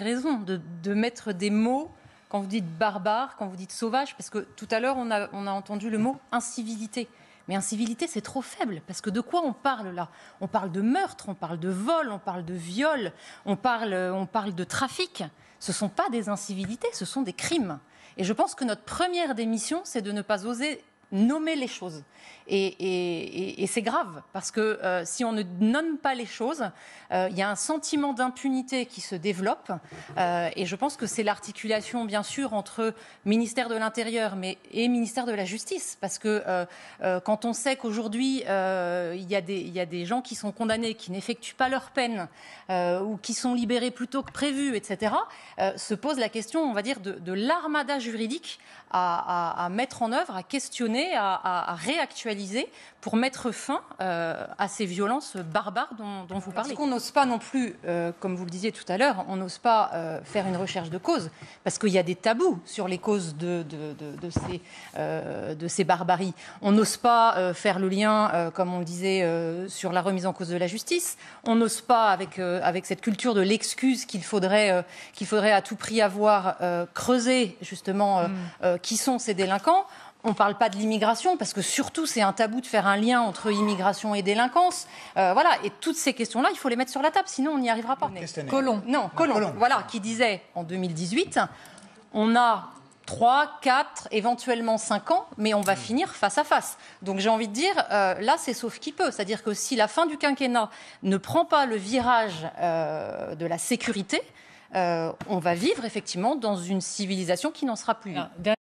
raison de mettre des mots quand vous dites barbare, quand vous dites sauvage, parce que tout à l'heure, on a entendu le mot incivilité. Mais incivilité, c'est trop faible, parce que de quoi on parle là? On parle de meurtre, on parle de vol, on parle de viol, on parle de trafic. Ce ne sont pas des incivilités, ce sont des crimes. Et je pense que notre première démission, c'est de ne pas oser nommer les choses. Et c'est grave, parce que si on ne nomme pas les choses, il y a un sentiment d'impunité qui se développe. Et je pense que c'est l'articulation, bien sûr, entre ministère de l'Intérieur et ministère de la Justice. Parce que quand on sait qu'aujourd'hui, il y a des gens qui sont condamnés, qui n'effectuent pas leur peine, ou qui sont libérés plus tôt que prévu, etc., se pose la question, on va dire, de l'armada juridique à mettre en œuvre, à questionner, à réactualiser pour mettre fin à ces violences barbares dont vous parlez. Parce qu'on n'ose pas non plus, comme vous le disiez tout à l'heure, on n'ose pas faire une recherche de cause, parce qu'il y a des tabous sur les causes de ces barbaries. On n'ose pas faire le lien, comme on le disait, sur la remise en cause de la justice. On n'ose pas, avec cette culture de l'excuse qu'il faudrait à tout prix avoir, creuser justement qui sont ces délinquants. On ne parle pas de l'immigration, parce que surtout, c'est un tabou de faire un lien entre immigration et délinquance. Voilà, et toutes ces questions-là, il faut les mettre sur la table, sinon on n'y arrivera pas. Colomb, voilà, qui disait en 2018, on a 3, 4, éventuellement 5 ans, mais on va finir face à face. Donc j'ai envie de dire, là, c'est sauf qui peut. C'est-à-dire que si la fin du quinquennat ne prend pas le virage de la sécurité, on va vivre effectivement dans une civilisation qui n'en sera plus.